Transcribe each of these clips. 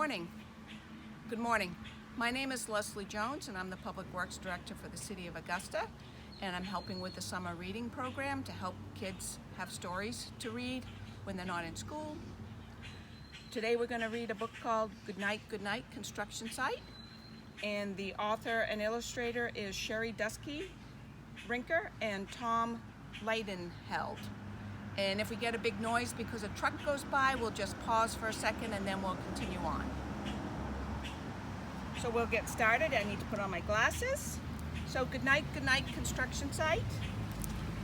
morning. Good morning. My name is Lesley Jones and I'm the Public Works Director for the City of Augusta, and I'm helping with the summer reading program to help kids have stories to read when they're not in school. Today we're going to read a book called Good Night, Construction Site, and the author and illustrator is Sherri, Duskey, Rinker, and Tom Lichtenheld. And if we get a big noise because a truck goes by, we'll just pause for a second and then we'll continue on. So we'll get started. I need to put on my glasses. So good night, construction site.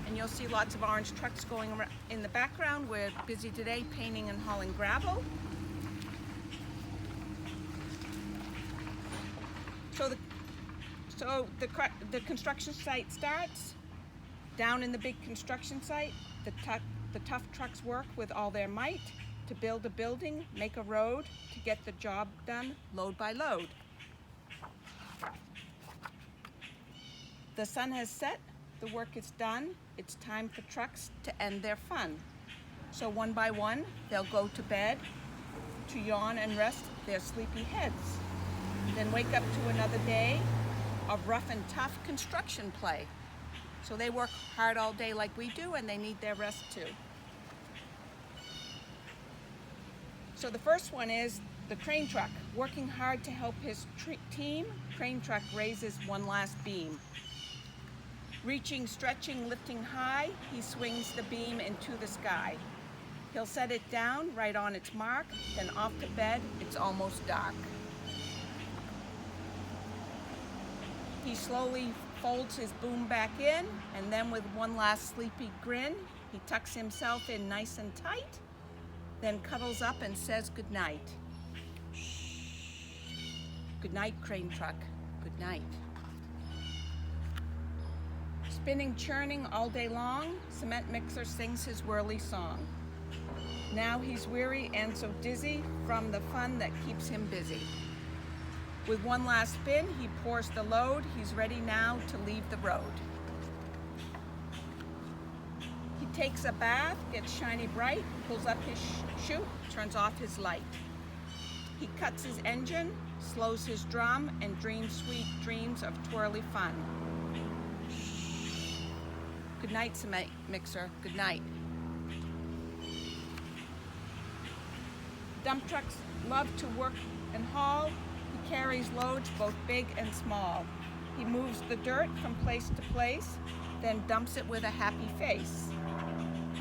And you'll see lots of orange trucks going around in the background. We're busy today painting and hauling gravel. So the construction site starts. Down in the big construction site, the tough trucks work with all their might to build a building, make a road, to get the job done load by load. The sun has set, the work is done, it's time for trucks to end their fun. So one by one, they'll go to bed to yawn and rest their sleepy heads. Then wake up to another day of rough and tough construction play. So they work hard all day like we do, and they need their rest too. So the first one is the crane truck. Working hard to help his team, crane truck raises one last beam. Reaching, stretching, lifting high, he swings the beam into the sky. He'll set it down right on its mark, then off to bed, it's almost dark. He slowly folds his boom back in, and then with one last sleepy grin, he tucks himself in nice and tight, then cuddles up and says goodnight. Good night, crane truck, good night. Spinning, churning all day long, cement mixer sings his whirly song. Now he's weary and so dizzy from the fun that keeps him busy. With one last spin, he pours the load. He's ready now to leave the road. He takes a bath, gets shiny bright, pulls up his chute, turns off his light. He cuts his engine, slows his drum, and dreams sweet dreams of twirly fun. Good night, cement mixer, good night. Dump trucks love to work and haul. He carries loads both big and small. He moves the dirt from place to place, then dumps it with a happy face.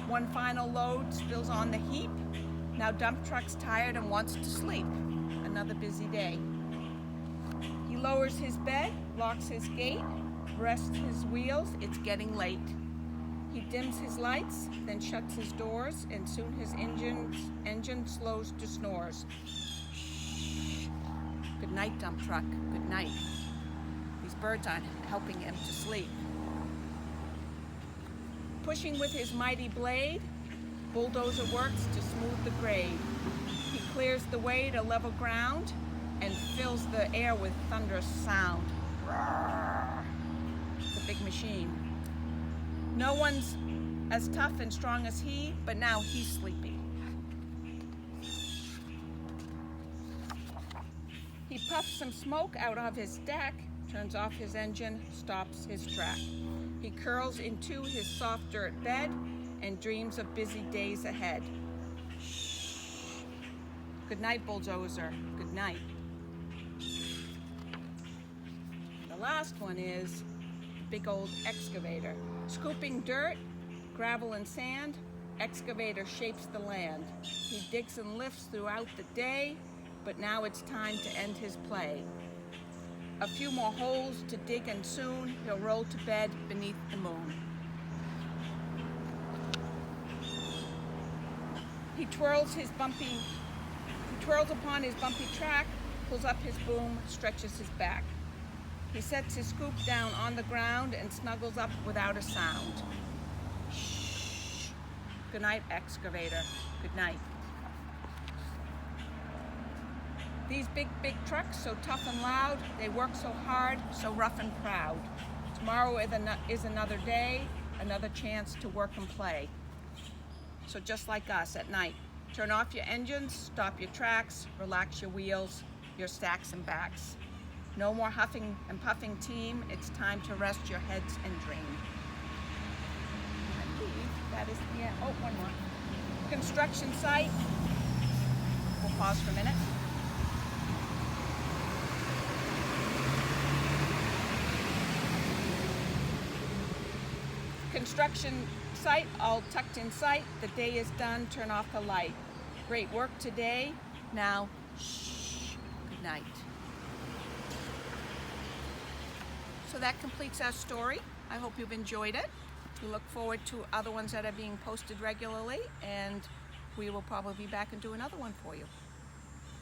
One final load spills on the heap. Now dump truck's tired and wants to sleep. Another busy day. He lowers his bed, locks his gate, rests his wheels, it's getting late. He dims his lights, then shuts his doors, and soon his engine slows to snores. Good night, dump truck, good night. These birds aren't helping him to sleep. Pushing with his mighty blade, bulldozer works to smooth the grade. He clears the way to level ground and fills the air with thunderous sound. It's a big machine. No one's as tough and strong as he, but now he's sleepy. He puffs some smoke out of his stack, turns off his engine, stops his track. He curls into his soft dirt bed and dreams of busy days ahead. Good night, bulldozer, good night. The last one is the big old excavator. Scooping dirt, gravel and sand, excavator shapes the land. He digs and lifts throughout the day, but now it's time to end his play. A few more holes to dig and soon he'll roll to bed beneath the moon. He twirls upon his bumpy track, pulls up his boom, stretches his back. He sets his scoop down on the ground and snuggles up without a sound. Shh. Good night, excavator. Good night. These big trucks, so tough and loud, they work so hard, so rough and proud. Tomorrow is another day, another chance to work and play. So just like us at night, Turn off your engines, stop your tracks, relax your wheels, your stacks and backs. No more huffing and puffing, team. It's time to rest your heads and dream. I believe that is the end. Oh, one more. Construction site. We'll pause for a minute. Construction site, all tucked in sight. The day is done, turn off the light. Great work today. Now, shh, good night. So that completes our story. I hope you've enjoyed it. We look forward to other ones that are being posted regularly, and we will probably be back and do another one for you.